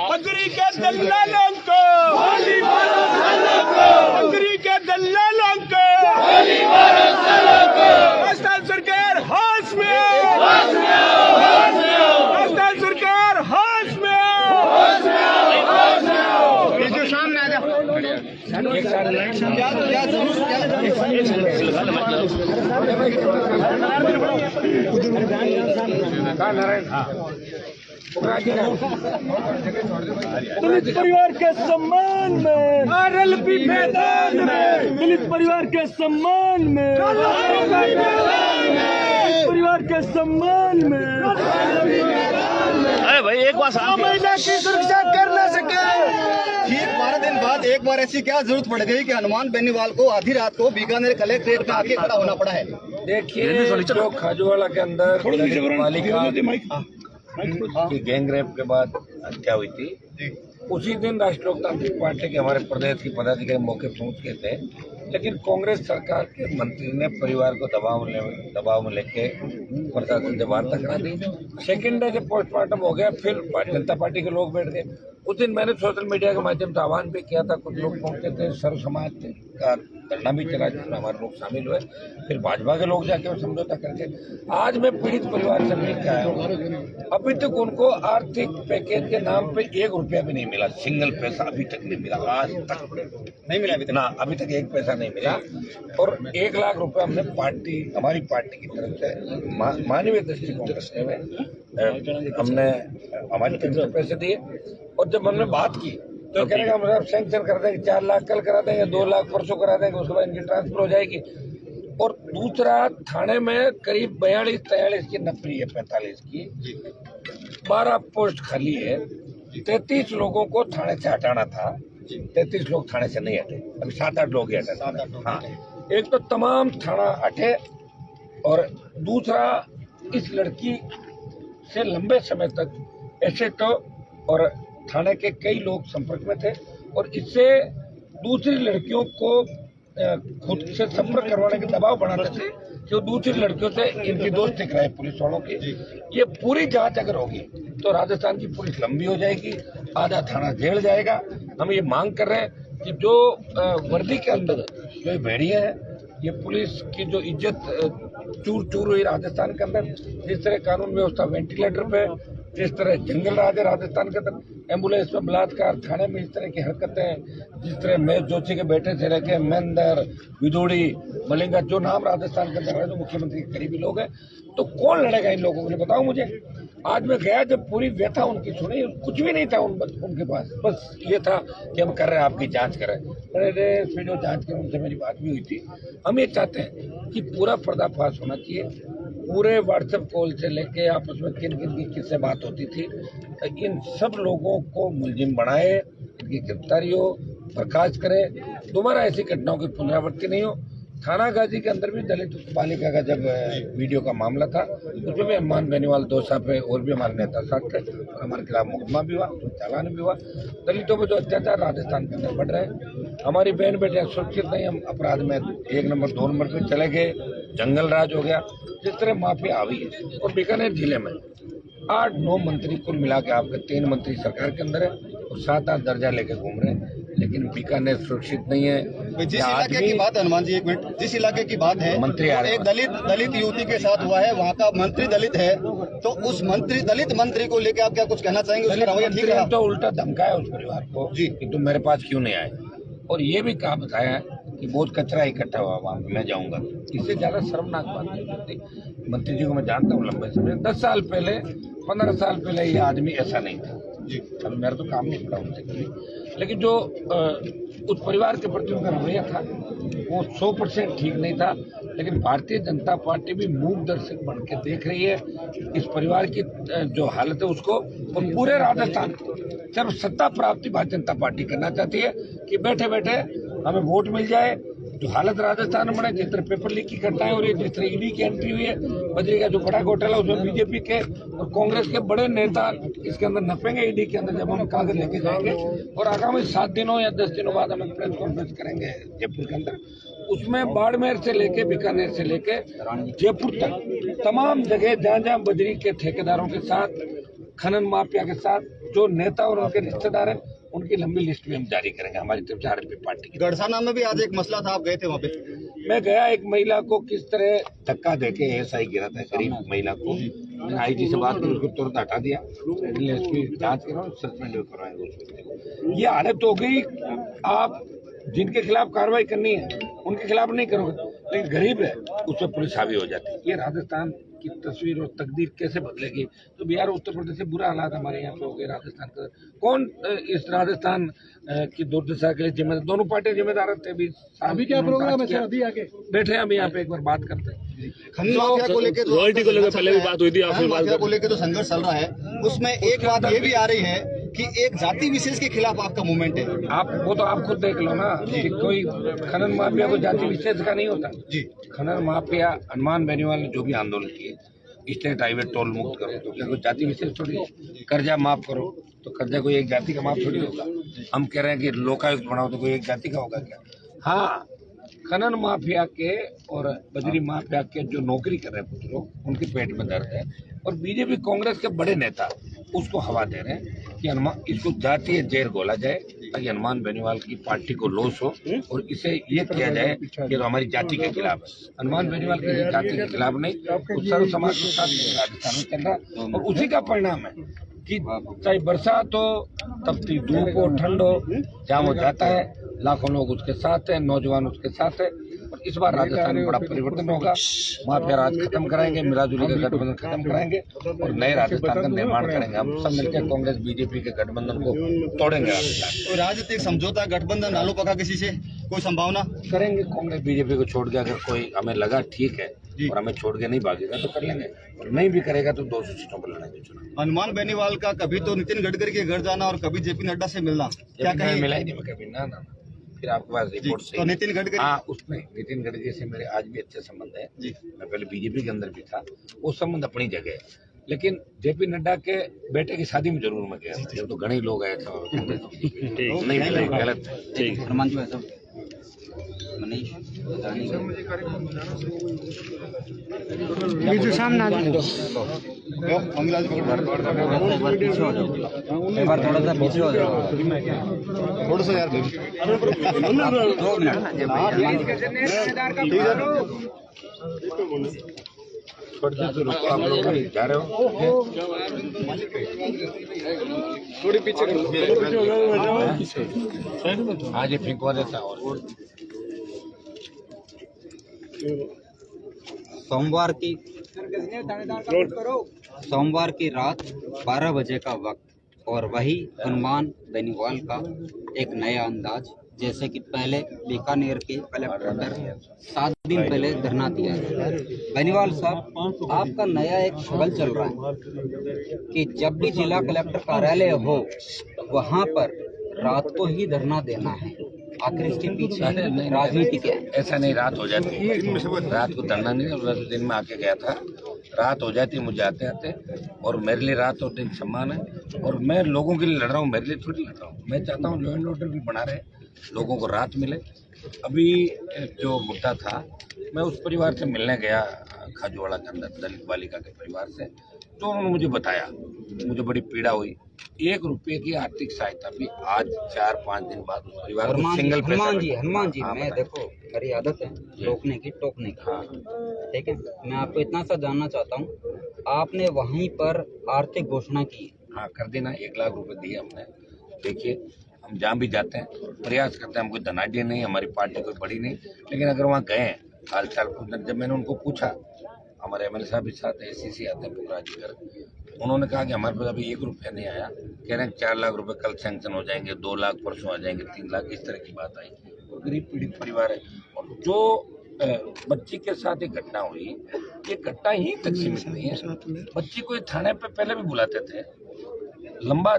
पगड़ी के दल्लालों को, पगड़ी के दल्लालों को, राजस्थान सरकार होश में आओ, राजस्थान सरकार होश में आओ। ये जो सामने आ जाओ, एक साथ दलित परिवार के सम्मान में आरएलपी मैदान में, दलित परिवार के सम्मान में, परिवार के सम्मान में। अरे भाई एक बार महिला की सुरक्षा कर न सके। ठीक 12 दिन बाद एक बार ऐसी क्या जरूरत पड़ गई कि हनुमान बेनीवाल को आधी रात को बीकानेर कलेक्ट्रेट में आके खड़ा होना पड़ा है? देखिए, जो खाजूवाला के अंदर मालिका की गैंग रेप के बाद हत्या हुई थी, उसी दिन राष्ट्रीय लोकतांत्रिक पार्टी के हमारे प्रदेश की पदाधिकारी मौके पर पहुंच गए थे, लेकिन कांग्रेस सरकार के मंत्री ने परिवार को दबाव में लेके प्रशासन से वार्ता करा दी। सेकेंड डे जब पोस्टमार्टम हो गया, फिर भारतीय जनता पार्टी के लोग बैठ गए। उस दिन मैंने सोशल मीडिया के माध्यम से आह्वान भी किया था, कुछ लोग पहुंचे थे, सर्व समाज का धरना भी चला जिसमें हमारे लोग शामिल हुए, फिर भाजपा के लोग जाके समझौता करके आज मैं पीड़ित परिवार से मिल के आया हूँ। अभी तक उनको आर्थिक पैकेज के नाम पे 1 रुपया भी नहीं मिला, सिंगल पैसा अभी तक नहीं मिला, आज तक नहीं मिला अभी तक 1 पैसा नहीं मिला। और 1 लाख रुपए हमने हमारी पार्टी की तरफ से मानवीय दृष्टिकोण करते हुए हमने हमारी तरफ से पैसे दिए। और जब हमने बात की तो कह रहे हम सैंक्शन कर देंगे, 4 लाख कल करा देंगे, 2 लाख परसों करा देंगे, उसके बाद इनकी ट्रांसफर हो जाएगी। और दूसरा, थाने में करीब 42-43 की नौकरी है, 45 की 12 पोस्ट खाली है। 33 लोगों को थाने से हटाना था, 33 लोग थाने से नहीं हटे, अभी 7-8 लोग ही हटे। हाँ, एक तो तमाम थाना हटे, और दूसरा इस लड़की से लंबे समय तक एसएचओ और थाने के कई लोग संपर्क में थे, और इससे दूसरी लड़कियों को खुद से संपर्क करवाने के दबाव बनाते थे कि वो दूसरी लड़कियों से इनकी दोस्ती कराए पुलिस वालों की। ये पूरी जांच अगर होगी तो राजस्थान की पुलिस लंबी हो जाएगी, आधा थाना जेल जाएगा। हम ये मांग कर रहे हैं कि जो वर्दी के अंदर जो ये भेड़िए हैं, ये पुलिस की जो इज्जत चूर चूर हुई राजस्थान के अंदर, जिस तरह कानून व्यवस्था वेंटिलेटर पे, जिस तरह जंगल राज है राजस्थान के अंदर, एम्बुलेंस में बलात्कार, थाने में इस तरह की हरकतें, जिस तरह महेश जोशी के बेटे से लेके महेंद्र, विदोड़ी, मलिंगा, जो नाम राजस्थान के अंदर है, जो मुख्यमंत्री के करीबी लोग हैं, तो कौन लड़ेगा इन लोगों के लिए, बताओ मुझे। आज मैं गया, जब पूरी व्यथा उनकी सुनी, कुछ भी नहीं था उनके पास, बस ये था कि हम कर रहे हैं, आपकी जांच कर रहे हैं। फिर जो जांच कर उनसे मेरी बात भी हुई थी। हम ये चाहते हैं कि पूरा पर्दाफाश होना चाहिए, पूरे व्हाट्सएप कॉल से लेके आपस में किन किन की किससे बात होती थी, इन सब लोगों को मुलजिम बनाए, इनकी गिरफ्तारी हो, बर्खास्त करे, दोबारा ऐसी घटनाओं की पुनरावृत्ति नहीं हो। थाना गाजी के अंदर भी दलित बालिका का जब वीडियो का मामला था, उसमें भी हनुमान बेनीवाल दोषा पे और भी हमारे नेता साथ थे, हमारे खिलाफ मुकदमा भी हुआ, चालान भी हुआ। दलितों पर जो अत्याचार राजस्थान के अंदर बढ़ रहे हैं, हमारी बहन बेटियां सुरक्षित नहीं, हम अपराध में 1 नंबर 2 नंबर पे चले गए, जंगल राज हो गया, जिस तरह माफिया हावी है। और बीकानेर जिले में 8-9 मंत्री कुल मिला के, आपके 3 मंत्री सरकार के अंदर है और 7-8 दर्जा लेके घूम रहे हैं, लेकिन बीकानेर सुरक्षित नहीं है। जिस इलाके की बात है, हनुमान जी एक मिनट, जिस इलाके की बात है, मंत्री एक दलित युवती के साथ हुआ है, वहाँ का मंत्री दलित है, तो उस दलित मंत्री को लेकर आप क्या कुछ कहना चाहेंगे? उसका रवैया ठीक है? तो उल्टा धमकाया उस परिवार को जी कि तुम मेरे पास क्यों नहीं आए, और ये भी कहा बताया कि बहुत कचरा इकट्ठा हुआ वहाँ पे, मैं जाऊंगा। इससे ज्यादा शर्मनाक बात नहीं होती। मंत्री जी को मैं जानता हूँ लंबे समय, 10 साल पहले, 15 साल पहले ये आदमी ऐसा नहीं था जी। अभी मेरा तो काम नहीं पड़ा उनसे कभी, लेकिन जो उस परिवार के प्रति उनका रवैया था वो 100% ठीक नहीं था। लेकिन भारतीय जनता पार्टी भी मूक दर्शक बन के देख रही है इस परिवार की जो हालत है उसको, और पूरे राजस्थान सिर्फ सत्ता प्राप्ति भारतीय जनता पार्टी करना चाहती है कि बैठे बैठे हमें वोट मिल जाए, जो हालत राजस्थान में जिस तरह पेपर लीक की घटनाएं हो रही है, जिस तरह ईडी की एंट्री हुई है, बजरी का जो बड़ा घोटाला उसमें बीजेपी के और कांग्रेस के बड़े नेता इसके अंदर नपेंगे ईडी के अंदर, जब हम कागज लेके जाएंगे और आगामी 7 दिनों या 10 दिनों बाद हम प्रेस कॉन्फ्रेंस करेंगे जयपुर के अंदर। उसमें बाड़मेर से लेके बीकानेर से लेके जयपुर तक तमाम जगह जहाँ जहाँ बजरी के ठेकेदारों के साथ, खनन माफिया के साथ जो नेता और उनके रिश्तेदार हैं, उनकी लंबी लिस्ट भी हम जारी करेंगे हमारी तरफ से आरएलपी पार्टी की। गढ़साना में भी आज एक मसला था, आप गए थे वहाँ पे? मैं गया, एक महिला को किस तरह धक्का देके एएसआई गिरा था, गरीब महिला को। मैंने आईजी से बात की, उसको तुरंत हटा दिया, उसकी जांच करो, सस्पेंड करवाएंगे। ये हालत हो गई, आप जिनके खिलाफ कार्रवाई करनी है उनके खिलाफ नहीं करोगे, लेकिन गरीब है उस पर पुलिस हावी हो जाती है। ये राजस्थान की तस्वीर और तकदीर कैसे बदलेगी? तो बिहार उत्तर प्रदेश से बुरा हालात हमारे यहाँ पे हो गए। राजस्थान का कौन इस राजस्थान की दुर्दशा के लिए जिम्मेदार? दोनों पार्टियां जिम्मेदार थे। अभी क्या प्रोग्राम है? अभी आके बैठे हैं, अभी यहाँ पे एक बार बात करते हैं। खनन माफिया को लेकर पहले भी बात हुई थी, खनन माफिया को लेकर जो संघर्ष चल रहा है उसमें एक बात ये भी आ रही है कि एक जाति विशेष के खिलाफ आपका मूवमेंट है। आप वो तो आप खुद देख लो ना कि कोई खनन माफिया को जाति विशेष का नहीं होता जी। खनन माफिया, हनुमान बेनीवाल ने जो भी आंदोलन किए, स्टेट हाईवे टोल मुक्त करो, तो क्या कोई जाति विशेष थोड़ी है? कर्जा माफ करो, तो कर्जा कोई एक जाति का माफ थोड़ी होगा। हम कह रहे हैं कि लोकायुक्त बनाओ, तो कोई एक जाति का होगा क्या? हाँ, खनन माफिया के और बजरी माफिया के जो नौकरी कर रहे हैं कुछ लोग, उनके पेट में दर्द है, और बीजेपी कांग्रेस के बड़े नेता उसको हवा दे रहे हैं कि हनुमान इसको जातीय जहर घोला जाए ताकि हनुमान बेनीवाल की पार्टी को लॉस हो, और इसे ये किया जाए कि हमारी जाति के खिलाफ है। हनुमान बेनीवाल की जाति के खिलाफ नहीं, उस सर्व समाज के साथ राजस्थान में चल रहा है, और उसी का परिणाम है कि चाहे बरसात हो, तपती धूप हो, ठंड हो, जहाँ वो जाता है लाखों लोग उसके साथ हैं, नौजवान उसके साथ है। और इस बार राजस्थान में बड़ा परिवर्तन होगा। माफिया राज खत्म कराएंगे, मिलाजुली का गठबंधन खत्म कराएंगे और नए राजस्थान का निर्माण करेंगे। हम सब मिलकर कांग्रेस बीजेपी के गठबंधन को तोड़ेंगे। राजस्थान राजनीतिक समझौता गठबंधन नालों पका किसी से कोई संभावना करेंगे? कांग्रेस बीजेपी को छोड़ के अगर कोई हमें लगा ठीक है और हमें छोड़ के नहीं भागेगा तो कर लेंगे, और नहीं भी करेगा तो 200 सीटों पर लड़ेंगे चुनाव। हनुमान बेनीवाल का कभी तो नितिन गडकरी के घर जाना और कभी जेपी नड्डा से मिलना, क्या कहीं मिला ही नहीं मैं कभी? ना, फिर आपके पास रिपोर्ट से तो नितिन गडकरी, हाँ, उसमें नितिन गडकरी से मेरे आज भी अच्छे संबंध है जी। मैं पहले बीजेपी के अंदर भी था, वो संबंध अपनी जगह है, लेकिन जेपी नड्डा के बेटे की शादी में जरूर मैं गया, जब तो घने लोग आए थे, नहीं मिले, गलत है। हनुमान जी ऐसा मनीष बीजू सामने आ जाओ, एक बार थोड़ा सा पीछे हो जाओ, थोड़ा सा यार 2 मिनट आप लोग जा रहे हो, थोड़ी पीछे आज ये फेंकवा देता और सोमवार की रात 12 बजे का वक्त, और वही हनुमान बेनीवाल का एक नया अंदाज, जैसे कि पहले बीकानेर के कलेक्टर ने 7 दिन पहले धरना दिया है। बेनीवाल साहब, आपका नया एक शगल चल रहा है कि जब भी जिला कलेक्टर कार्यालय हो वहां पर रात को ही धरना देना है। आखिर इसके पीछे राजनीति क्या है? ऐसा नहीं, रात हो जाती है, रात को धरना नहीं, दिन में आके गया था, रात हो जाती है मुझे आते आते, और मेरे लिए रात और दिन समान है, और मैं लोगों के लिए लड़ रहा हूँ, मेरे लिए थोड़ी लड़ रहा हूँ। मैं चाहता हूँ लॉ एंड ऑर्डर भी बना रहे, लोगों को राहत मिले। अभी जो मुद्दा था, मैं उस परिवार से मिलने गया खाजूवाड़ा के अंदर, दलित बालिका के परिवार से, तो उन्होंने मुझे बताया, मुझे बड़ी पीड़ा हुई। 1 रुपये की आर्थिक सहायता भी आज 4-5 दिन बाद उस परिवार को सिंगल हनुमान जी मैं देखो, मेरी आदत है रोकने की, टोकने की, ठीक है? मैं आपको इतना सा जानना चाहता हूँ, आपने वहीं पर आर्थिक घोषणा की? हाँ, कर देना, 1 लाख रुपए दिए हमने। देखिए, हम जहाँ भी जाते हैं प्रयास करते हैं, हम कोई धनाढ़ी नहीं, हमारी पार्टी कोई बड़ी नहीं, लेकिन अगर वहाँ गए हाल चाल पूछने, जब मैंने उनको पूछा, हमारे एमएलए साहब भी साथ है, एसीसी आते हैं पुराजीकर, उन्होंने कहा कि हमारे पास अभी 1 रुपया नहीं आया, कह रहे हैं 4 लाख रुपए कल सैंक्शन हो जाएंगे, 2 लाख परसों आ जाएंगे, 3 लाख, इस तरह की बात आई। और गरीब पीड़ित परिवार है, और जो बच्ची के साथ एक घटना हुई, ये घटना यहीं तक सीमित नहीं है। बच्ची को थाने पे पहले भी बुलाते थे, लंबा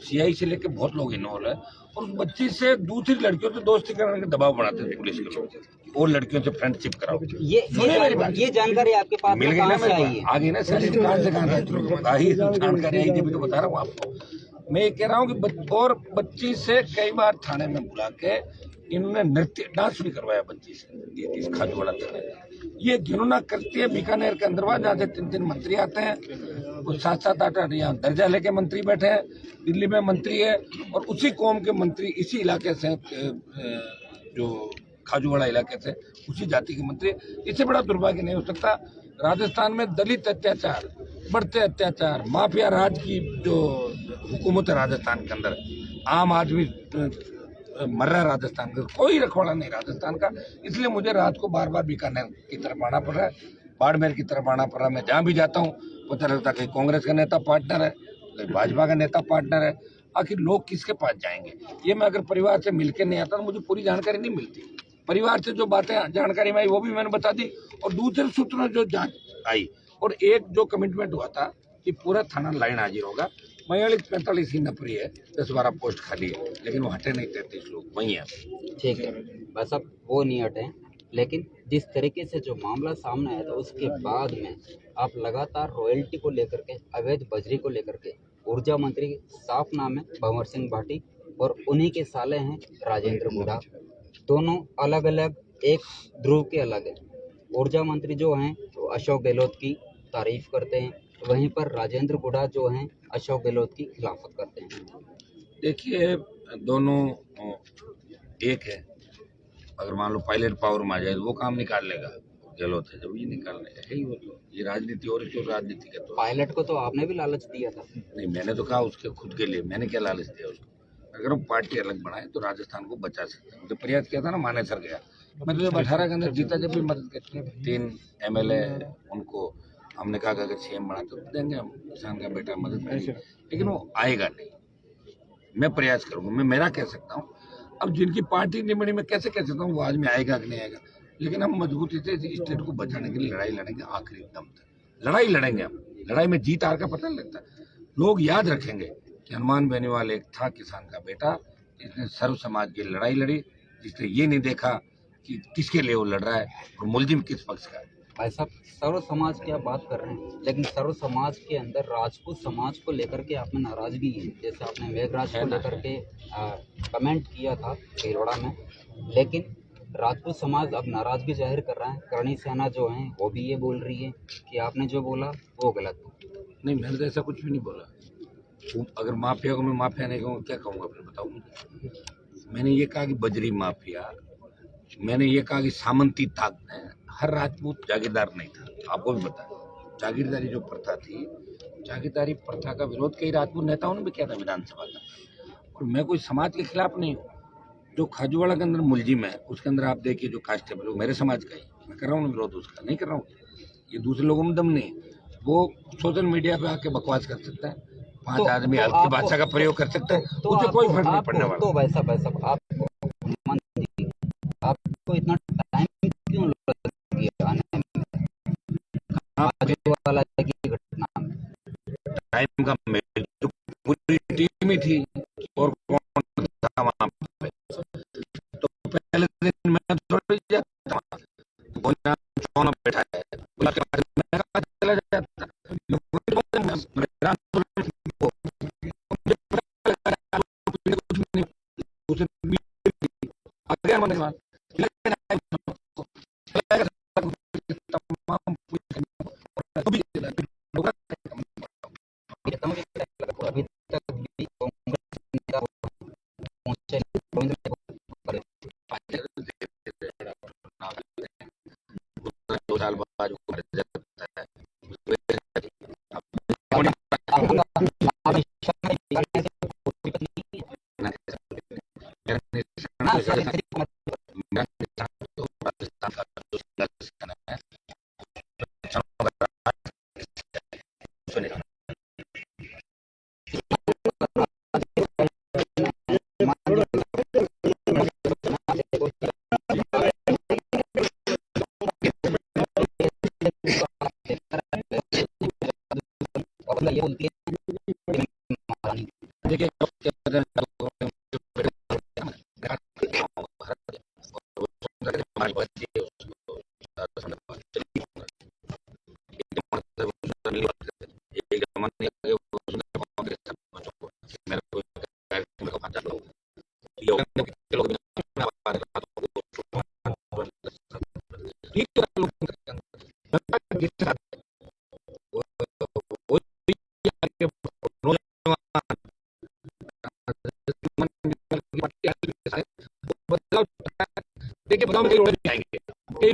सीआई से लेके बहुत लोग इन्वॉल्व है, और उस बच्ची से दूसरी लड़कियों से दोस्ती करने का दबाव बनाते थे पुलिस के लोग, और लड़कियों से फ्रेंडशिप कराओ। ये जानकारी आपके पास मिल में गई ना कहाँ से आई है? आगे ना सर, कहाँ से जानकारी आई थी, भी तो बता रहा हूँ आपको। मैं ये कह रहा हूँ कि और बच्ची से कई बार थाने में बुला के इन्होंने नृत्य डांस भी करवाया बच्ची से, इस खाजूवाड़ा थाने। ये घिनौना करती है बीकानेर के अंदर, जहाँ से 3-3 मंत्री आते हैं, वो 7-7 8-8 यहाँ दर्जा लेके मंत्री बैठे हैं, दिल्ली में मंत्री है, और उसी कौम के मंत्री इसी इलाके से, जो खाजूवाड़ा इलाके से, उसी जाति के मंत्री। इससे बड़ा दुर्भाग्य नहीं हो सकता। राजस्थान में दलित अत्याचार, बढ़ते अत्याचार, माफिया राज की जो हुकूमत है राजस्थान के अंदर, आम आदमी मर रहा है राजस्थान का, कोई रखवाड़ा नहीं राजस्थान का। इसलिए मुझे रात को बार बार बीकानेर की तरफ आना पड़ रहा है, बाड़मेर की तरफ आना पड़ रहा है। मैं जहाँ भी जाता हूँ पता लगता है कहीं कांग्रेस का नेता पार्टनर है, कहीं भाजपा का नेता पार्टनर है। आखिर लोग किसके पास जाएंगे? ये मैं अगर परिवार से मिलकर नहीं आता तो मुझे पूरी जानकारी नहीं मिलती। परिवार से जो बातें जानकारी में आई वो भी मैंने बता दी, और दूसरे सूत्रों जो जांच आई, और एक जो कमिटमेंट हुआ था कि पूरा थाना लाइन हाजिर होगा। 42-45 की नफरी है, 10-12 पोस्ट खाली है, लेकिन वो हटे नहीं, 33 लोग वही हैं। ठीक है, बस अब वो नहीं हटे, लेकिन जिस तरीके से जो मामला सामने आया था उसके बाद में आप लगातार रॉयल्टी को लेकर के, अवैध बजरी को लेकर के, ऊर्जा मंत्री साफ नाम है भंवर सिंह भाटी, और उन्हीं के साले हैं राजेंद्र गुढ़ा। दोनों अलग अलग, एक ध्रुव के अलग है। ऊर्जा मंत्री जो हैं वो अशोक गहलोत की तारीफ करते हैं, वहीं पर राजेंद्र गुढ़ा जो हैं अशोक गहलोत की खिलाफत करते हैं। देखिए, दोनों एक है। अगर मान लो पायलट पावर में आ जाए तो वो काम निकाल लेगा, गहलोत है जब ये निकालने का है ही वो, तो ये राजनीति और क्यों राजनीति का। तो पायलट को तो आपने भी लालच दिया था। नहीं, मैंने तो कहा उसके खुद के लिए, मैंने क्या लालच दिया उसको? अगर हम पार्टी अलग बनाए तो राजस्थान को बचा सकते हैं। मुझे प्रयास किया था ना, मानेसर गया मैं, तो जब 18 के अंदर जीता जब भी मदद करती, 3 MLA उनको हमने कहा कि अगर CM बना तो देंगे हम, किसान का बेटा मदद करेंगे, लेकिन वो आएगा नहीं। मैं प्रयास करूंगा, मैं मेरा कह सकता हूँ। अब जिनकी पार्टी नहीं बनी मैं कैसे कह सकता हूँ वो आज में आएगा कि नहीं आएगा, लेकिन हम मजबूती से इस स्टेट को बचाने के लिए लड़ाई लड़ेंगे, आखिरी दम तक लड़ाई लड़ेंगे। हम लड़ाई में जीत हार का पता नहीं लगता। लोग याद रखेंगे कि हनुमान बेनीवाल एक था किसान का बेटा, जिसने सर्व समाज की लड़ाई लड़ी, जिसने ये नहीं देखा कि किसके लिए वो लड़ रहा है और मुलजिम किस पक्ष का है। भाई साहब, सर्व समाज की आप बात कर रहे हैं, लेकिन सर्व समाज के अंदर राजपूत समाज को लेकर के आप में नाराजगी है। जैसे आपने मेघराज को लेकर के कमेंट किया था भीलवाड़ा में, लेकिन राजपूत समाज अब नाराजगी जाहिर कर रहा है। करणी सेना जो है वो भी ये बोल रही है कि आपने जो बोला वो गलत है। नहीं, मैंने तो ऐसा कुछ भी नहीं बोला। अगर माफिया को मैं माफिया नहीं कहूँगा क्या कहूँगा फिर बताऊँ मुझे? मैंने ये कहा कि बजरी माफिया, मैंने ये कहा कि सामंती ताकत है। हर राजपूत जागीरदार नहीं था, आपको भी पता है। जागीरदारी जो प्रथा थी, जागीरदारी प्रथा का विरोध कई राजपूत नेताओं ने भी किया था विधानसभा का। और मैं कोई समाज के खिलाफ नहीं हूँ। जो खाजूवाड़ा के अंदर मुलजिम है उसके अंदर आप देखिए जो कांस्टेबल मेरे समाज का ही, मैं कर रहा हूँ विरोध उसका नहीं कर रहा हूँ। ये दूसरे लोगों में दम नहीं है। वो सोशल मीडिया पे आके बकवास कर सकता है, 5 आदमी हल्की भाषा का प्रयोग कर सकता है, उसे कोई फर्क नहीं पड़ने वाला। तो भाई साहब आपको इतना टाइम क्यों लगा आने में? वाला की घटना में टाइम का मेरी तो पूरी टीम ही थी, और कौन था वहाँ पे? तो पहले दिन मैं थोड़ी जाता था, कोई ना कौन बैठा है उसके बाद मैं चला जाता। अभी तक भी कांग्रेस नेता पहुंचे रविंद्र पर 2 साल बाद वो मर जाता है। ये बोलती है देखिए बदाम कई रोड़े दिखाएंगे, कई